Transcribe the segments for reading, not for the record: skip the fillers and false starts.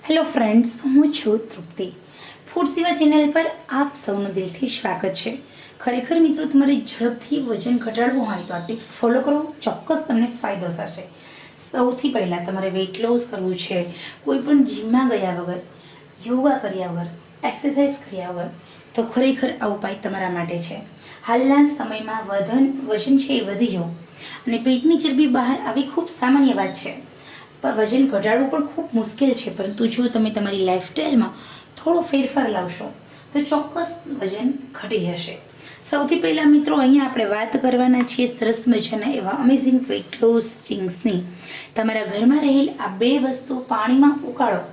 Hello friends, હું છું તૃપ્તિ. Food સેવા ચેનલ પર આપ સૌનું દિલથી સ્વાગત છે. ખરેખર મિત્રો, તમારે ઝડપથી વજન ઘટાડવું હોય તો આ ટિપ્સ ફોલો કરો, ચોક્કસ તમને ફાયદો થશે. સૌથી પહેલાં તમારે વેઇટ લોસ કરવું છે, કોઈ પણ જીમમાં ગયા વગર, યોગા કર્યા વગર, એક્સરસાઇઝ કર્યા વગર, તો ખરેખર આ ઉપાય તમારા માટે છે. હાલના સમયમાં વજન છે એ વધી જવું અને પેટની ચરબી બહાર આવી ખૂબ સામાન્ય વાત છે. પણ વજન ઘટાડવું પણ ખૂબ મુશ્કેલ છે, પરંતુ જો તમે તમારી લાઈફસ્ટાઈલમાં થોડો ફેરફાર લાવશો તો ચોક્કસ વજન ઘટી જશે. સૌથી પહેલાં મિત્રો, અહીંયા આપણે વાત કરવાના છીએ સરસ મજાના એવા અમેઝિંગ વેઇટ લોસ ડ્રિંક્સની. તમારા ઘરમાં રહેલ આ બે વસ્તુ પાણીમાં ઉકાળો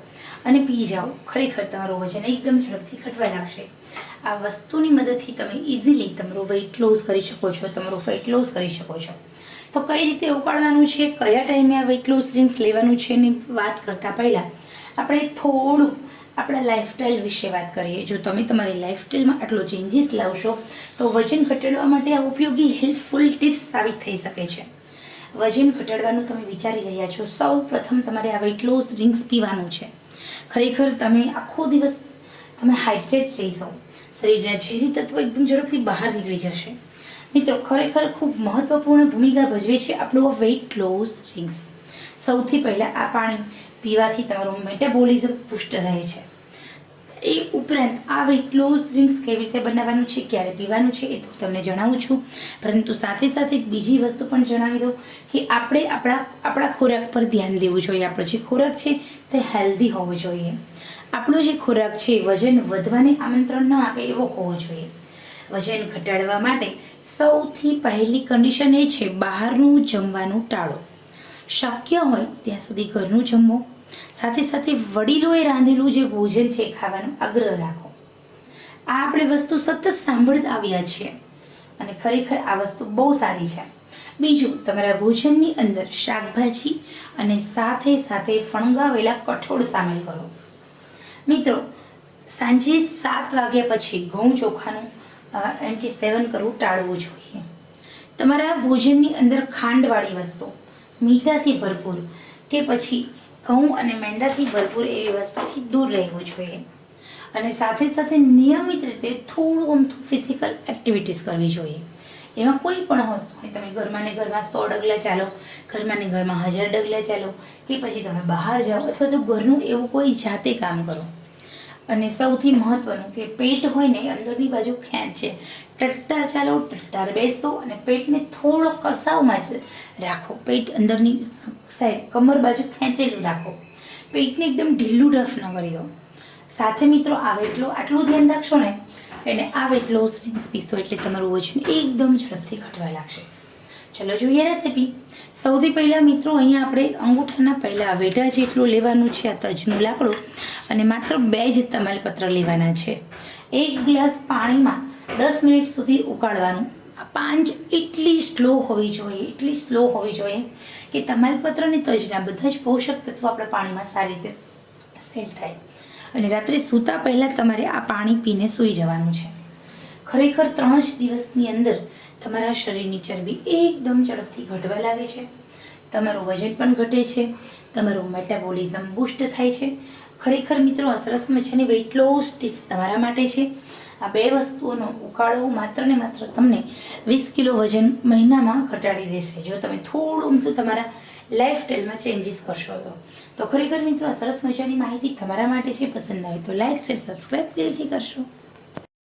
અને પી જાઓ. ખરેખર તમારું વજન એકદમ ઝડપથી ઘટવા લાગશે. આ વસ્તુની મદદથી તમે ઇઝીલી તમારું વેઇટ લોસ કરી શકો છો, તમારું ફેટ લોસ કરી શકો છો. તો કઈ રીતે ઉકાળવાનું છે, કયા ટાઈમે આ વેઇટ લોસ ડ્રિંક્સ લેવાનું છે એની વાત કરતાં પહેલાં આપણે થોડું આપણા લાઈફસ્ટાઈલ વિશે વાત કરીએ. જો તમે તમારી લાઈફસ્ટાઈલમાં આટલો ચેન્જીસ લાવશો તો વજન ઘટાડવા માટે આ ઉપયોગી હેલ્પફુલ ટિપ્સ સાબિત થઈ શકે છે. વજન ઘટાડવાનું તમે વિચારી રહ્યા છો, સૌ પ્રથમ તમારે આ વેઇટ લોસ ડ્રિંક્સ પીવાનું છે. ખરેખર તમે આખો દિવસ તમે હાઇડ્રેટ રહીશો, શરીરના ઝેરી તત્વો એકદમ ઝડપથી બહાર નીકળી જશે. મિત્રો, ખરેખર ખૂબ મહત્વપૂર્ણ ભૂમિકા ભજવે છે આપણું વેઇટ લોસ ડ્રિંક્સ. સૌથી પહેલાં આ પાણી પીવાથી તમારું મેટાબોલિઝમ પુષ્ટ રહે છે. એ ઉપરાંત આ વેઇટ લોસ ડ્રિંક્સ કેવી રીતે બનાવવાનું છે, ક્યારે પીવાનું છે એ તો તમને જણાવું છું, પરંતુ સાથે સાથે એક બીજી વસ્તુ પણ જણાવી દઉં કે આપણે આપણા ખોરાક પર ધ્યાન દેવું જોઈએ. આપણો જે ખોરાક છે તે હેલ્ધી હોવો જોઈએ. આપણો જે ખોરાક છે વજન વધવાને આમંત્રણ ન આપે એવો હોવો જોઈએ. વજન ઘટાડવા માટે સૌથી પહેલી કન્ડિશન એ છે બહારનું જમવાનું ટાળો. શક્ય હોય ત્યાં સુધી ઘરનું જમવું, સાથે સાથે વડીલોએ રાંધેલું જે ભોજન છે ખાવાનો આગ્રહ રાખો. આ આપણે વસ્તુ સતત સાંભળતા આવ્યા છીએ અને ખરેખર આ વસ્તુ બહુ સારી છે. બીજું, તમારા ભોજનની અંદર શાકભાજી અને સાથે સાથે ફણગાવેલા કઠોળ સામેલ કરો. મિત્રો, સાંજે 7 વાગ્યા પછી ઘઉં ચોખાનું એમ કે સેવન કરવું ટાળવું જોઈએ. તમારા ભોજનની અંદર ખાંડવાળી વસ્તુ, મીઠાથી ભરપૂર કે પછી ઘઉં અને મેંદાથી ભરપૂર એવી વસ્તુથી દૂર રહેવું જોઈએ. અને સાથે સાથે નિયમિત રીતે થોડું અમથું ફિઝિકલ એક્ટિવિટીઝ કરવી જોઈએ. એમાં કોઈ પણ વસ્તુ હોય, તમે ઘરમાં ને ઘરમાં 100 ડગલા ચાલો, ઘરમાં ને ઘરમાં 1000 ડગલા ચાલો, કે પછી તમે બહાર જાઓ અથવા તો ઘરનું એવું કોઈ જાતે કામ કરો. અને સૌથી મહત્વનું કે પેટ હોય ને અંદરની બાજુ ખેંચે. ટટ્ટાર ચાલો, ટટ્ટાર બેસો અને પેટને થોડો કસાવમાં જ રાખો. પેટ અંદરની સાઈડ કમર બાજુ ખેંચેલું રાખો. પેટને એકદમ ઢીલું રફ ન કરી દો. સાથે મિત્રો, આટલું ધ્યાન રાખશો ને એને આ વેઇટ લોસ ડ્રિંક્સ પીશો એટલે તમારું વજન એકદમ ઝડપથી ઘટવા લાગશે. ચલો જોઈએ રેસીપી. સૌથી પહેલાં મિત્રો, અહીંયા આપણે અંગૂઠાના પહેલાં વેઢા જેટલું લેવાનું છે આ તજનું લાકડું અને માત્ર 2 જ તમાલપત્ર લેવાના છે. 1 ગ્લાસ પાણીમાં 10 મિનિટ સુધી ઉકાળવાનું. આ પાંચ એટલી સ્લો હોવી જોઈએ કે તમાલપત્ર અને તજના બધા જ પોષક તત્વો આપણા પાણીમાં સારી રીતે સેટ થાય. અને રાત્રે સૂતા પહેલાં તમારે આ પાણી પીને સૂઈ જવાનું છે. ખરેખર 3 જ દિવસની અંદર તમારા શરીરની ચરબી એકદમ ઝડપથી ઘટવા લાગે છે, તમારું વજન પણ ઘટે છે, તમારું મેટાબોલિઝમ બૂસ્ટ થાય છે. ખરેખર મિત્રો, આ સરસ મજાની વેઇટ લોસ ટિપ્સ તમારા માટે છે. આ 2 વસ્તુઓનો ઉકાળો માત્ર ને માત્ર તમને 20 કિલો વજન મહિનામાં ઘટાડી દેશે, જો તમે થોડું તો તમારા લાઈફસ્ટાઈલમાં ચેન્જીસ કરશો તો. ખરેખર મિત્રો, આ સરસ મજાની માહિતી તમારા માટે છે. પસંદ આવે તો લાઈક, શેર, સબસ્ક્રાઈબ દિલથી કરશો.